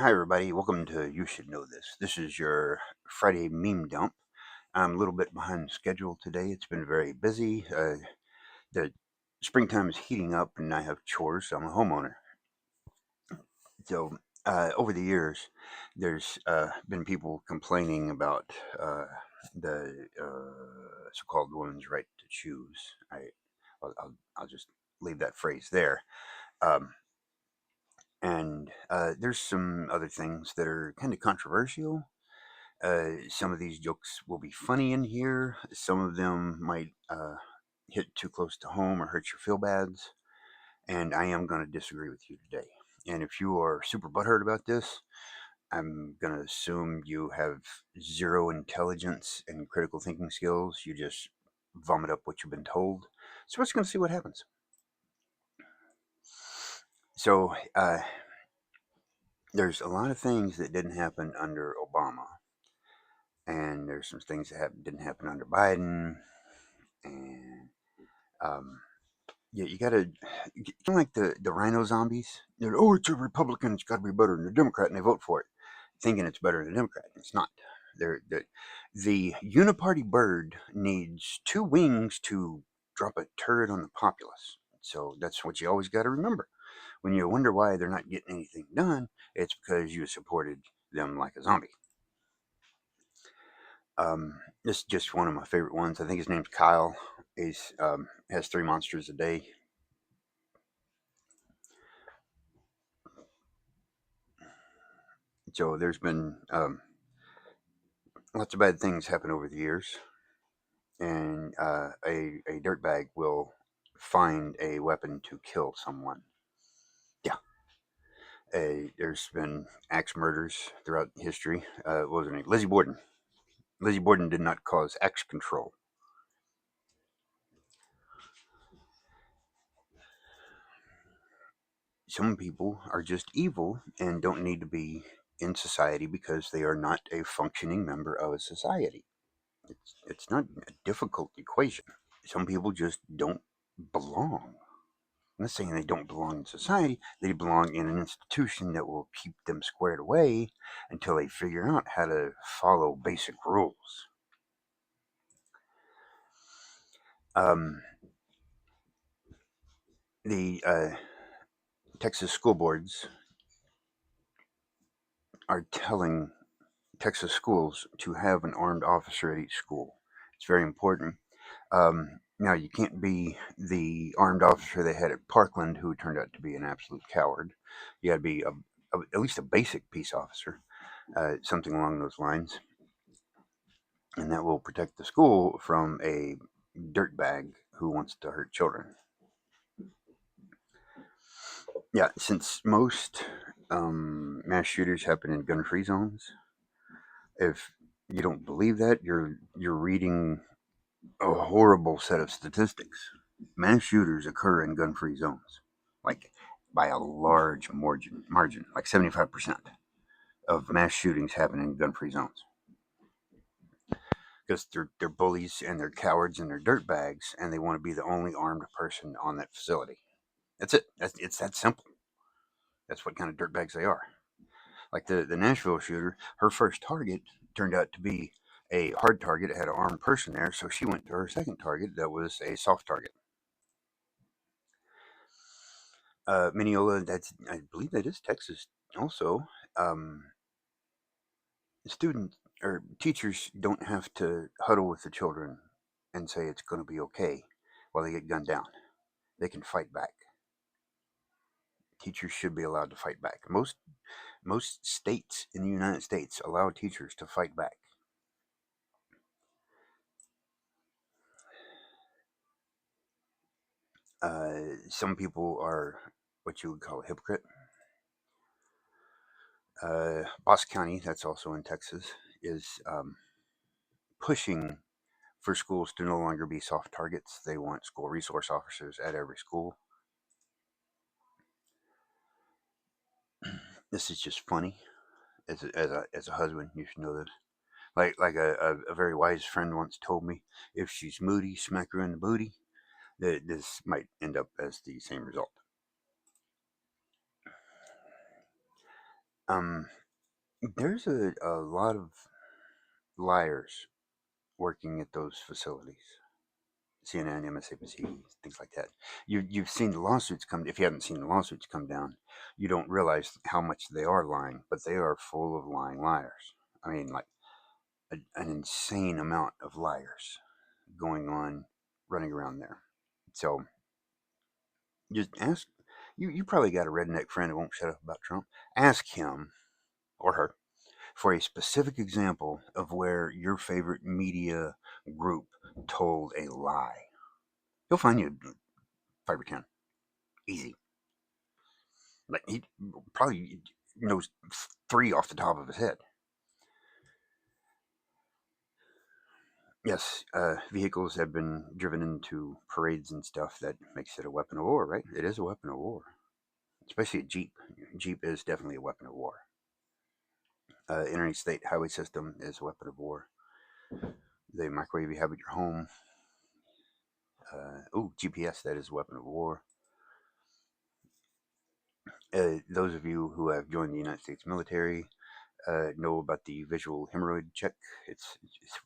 Hi, everybody. Welcome to You Should Know This. This is your Friday meme dump. I'm a little bit behind schedule today. It's been very busy. The springtime is heating up, and I have chores. So I'm a homeowner. So, over the years, there's been people complaining about the so-called women's right to choose. I'll just leave that phrase there. Um, and there's some other things that are kind of controversial. Some of these jokes will be funny in here. Some of them might hit too close to home or hurt your feel bads. And I am going to disagree with you today. And if you are super butthurt about this, I'm going to assume you have zero intelligence and critical thinking skills. You just vomit up what you've been told. So we're just going to see what happens. So there's a lot of things that didn't happen under Obama. And there's some things that didn't happen under Biden. And um, yeah, you gotta like the rhino zombies. They're, oh, it's a Republican. It's got to be better than a Democrat, and they vote for it, thinking it's better than a Democrat. It's not. The uniparty bird needs two wings to drop a turd on the populace. So that's what you always got to remember. When you wonder why they're not getting anything done, it's because you supported them like a zombie. This is just one of my favorite ones. I think his name's Kyle. He's has three monsters a day. So there's been lots of bad things happen over the years, and a dirtbag will find a weapon to kill someone. Yeah, there's been axe murders throughout history. What was her name? Lizzie Borden. Lizzie Borden did not cause axe control. Some people are just evil and don't need to be in society because they are not a functioning member of a society. It's not a difficult equation. Some people just don't belong. I'm not saying they don't belong in society. They belong in an institution that will keep them squared away until they figure out how to follow basic rules. Um, the Texas school boards are telling Texas schools to have an armed officer at each school. It's very important. Now, you can't be the armed officer they had at Parkland, who turned out to be an absolute coward. You got to be at least a basic peace officer, something along those lines. And that will protect the school from a dirtbag who wants to hurt children. Yeah, since most mass shooters happen in gun-free zones, if you don't believe that, you're reading a horrible set of statistics. Mass shooters occur in gun-free zones, like by a large margin, like 75% of mass shootings happen in gun-free zones because they're bullies and they're cowards and they're dirtbags and they want to be the only armed person on that facility. That's it. It's that simple. That's what kind of dirtbags they are. Like the Nashville shooter, her first target turned out to be a hard target. It had an armed person there, so she went to her second target that was a soft target. Mineola, I believe that is Texas also. Um, Students or teachers don't have to huddle with the children and say it's going to be okay while they get gunned down. They can fight back. Teachers should be allowed to fight back. Most states in the United States allow teachers to fight back. Some people are what you would call a hypocrite. Boss County, that's also in Texas, is pushing for schools to no longer be soft targets. They want school resource officers at every school. This is just funny. As a husband, you should know this. Like a very wise friend once told me, if she's moody, smack her in the booty. That this might end up as the same result. Um, there's a lot of liars working at those facilities. CNN, MSNBC, things like that. You've seen the lawsuits come. If you haven't seen the lawsuits come down, you don't realize how much they are lying. But they are full of lying liars. I mean, like an insane amount of liars going on, running around there. So just ask. You probably got a redneck friend who won't shut up about Trump. Ask him or her for a specific example of where your favorite media group told a lie. He'll find you 5 or 10. Easy. Like he probably knows 3 off the top of his head. Yes, vehicles have been driven into parades and stuff. That makes it a weapon of war, right? It is a weapon of war, especially a Jeep. Jeep is definitely a weapon of war. Interstate highway system is a weapon of war. The microwave you have at your home. GPS, that is a weapon of war. Those of you who have joined the United States military know about the visual hemorrhoid check. It's, it's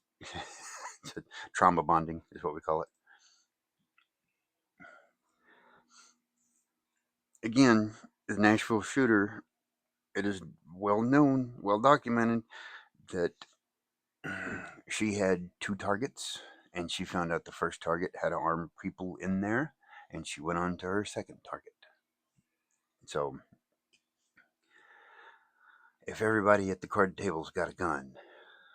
trauma bonding, is what we call it. Again, the Nashville shooter, it is well known, well documented that she had 2 targets, and she found out the first target had armed people in there, and she went on to her second target. So, if everybody at the card table's got a gun,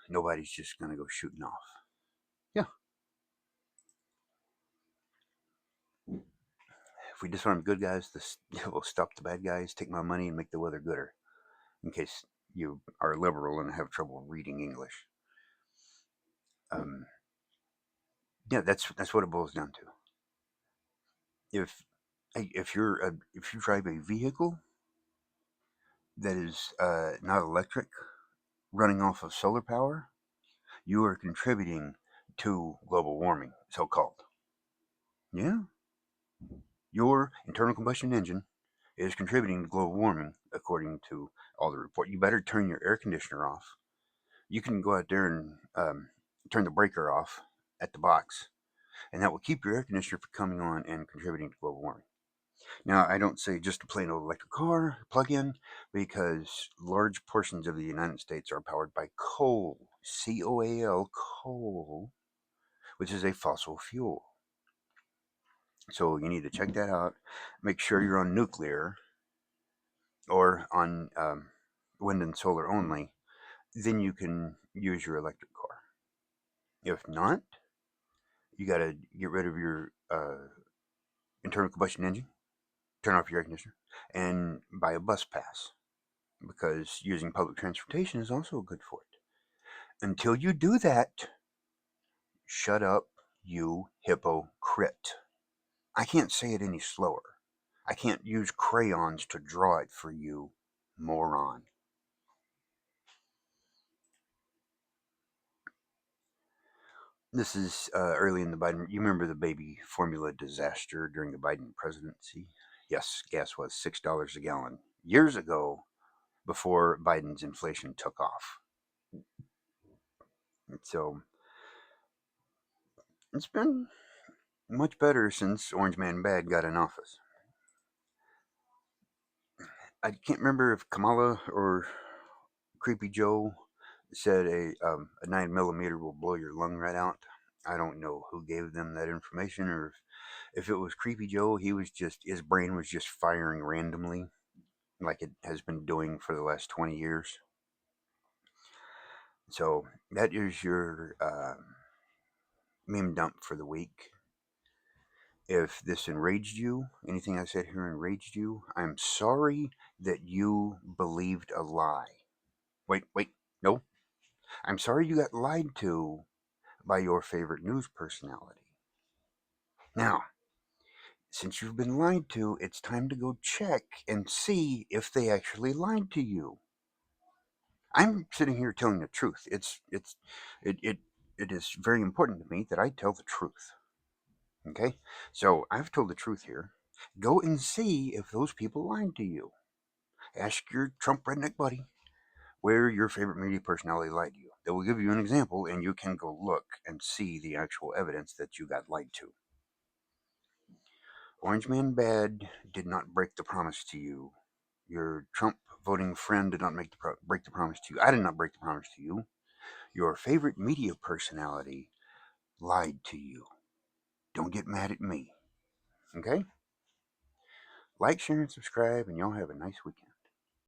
nobody's just going to go shooting off. Yeah. If we disarm good guys, this will stop the bad guys, take my money, and make the weather gooder. In case you are liberal and have trouble reading English. Um, yeah, that's what it boils down to. If you drive a vehicle that is not electric, running off of solar power, you are contributing to global warming, so called. Yeah, your internal combustion engine is contributing to global warming, according to all the report. You better turn your air conditioner off. You can go out there and turn the breaker off at the box, and that will keep your air conditioner from coming on and contributing to global warming. Now, I don't say just a plain old electric car, plug in, because large portions of the United States are powered by coal, COAL, coal, which is a fossil fuel. So you need to check that out. Make sure you're on nuclear or on wind and solar only. Then you can use your electric car. If not, you got to get rid of your internal combustion engine, turn off your air conditioner, and buy a bus pass, because using public transportation is also good for it. Until you do that, shut up, you hypocrite. I can't say it any slower. I can't use crayons to draw it for you, moron. This is early in the Biden. You remember the baby formula disaster during the Biden presidency? Yes, gas was $6 a gallon years ago, before Biden's inflation took off. So it's been much better since Orange Man Bad got in office. I can't remember if Kamala or Creepy Joe said a 9 millimeter will blow your lung right out. I don't know who gave them that information, or if it was Creepy Joe, he was just, his brain was just firing randomly, like it has been doing for the last 20 years. So that is your meme dump for the week. If this enraged you, anything I said here enraged you, I'm sorry that you believed a lie. Wait, no. I'm sorry you got lied to by your favorite news personality. Now, since you've been lied to, it's time to go check and see if they actually lied to you. I'm sitting here telling the truth. It it is very important to me that I tell the truth. Okay? So I've told the truth here. Go and see if those people lied to you. Ask your Trump redneck buddy where your favorite media personality lied to you. They will give you an example, and you can go look and see the actual evidence that you got lied to. Orange Man Bad did not break the promise to you. Your Trump voting friend did not break the promise to you. I did not break the promise to you. Your favorite media personality lied to you. Don't get mad at me. Okay? Like, share, and subscribe, and y'all have a nice weekend.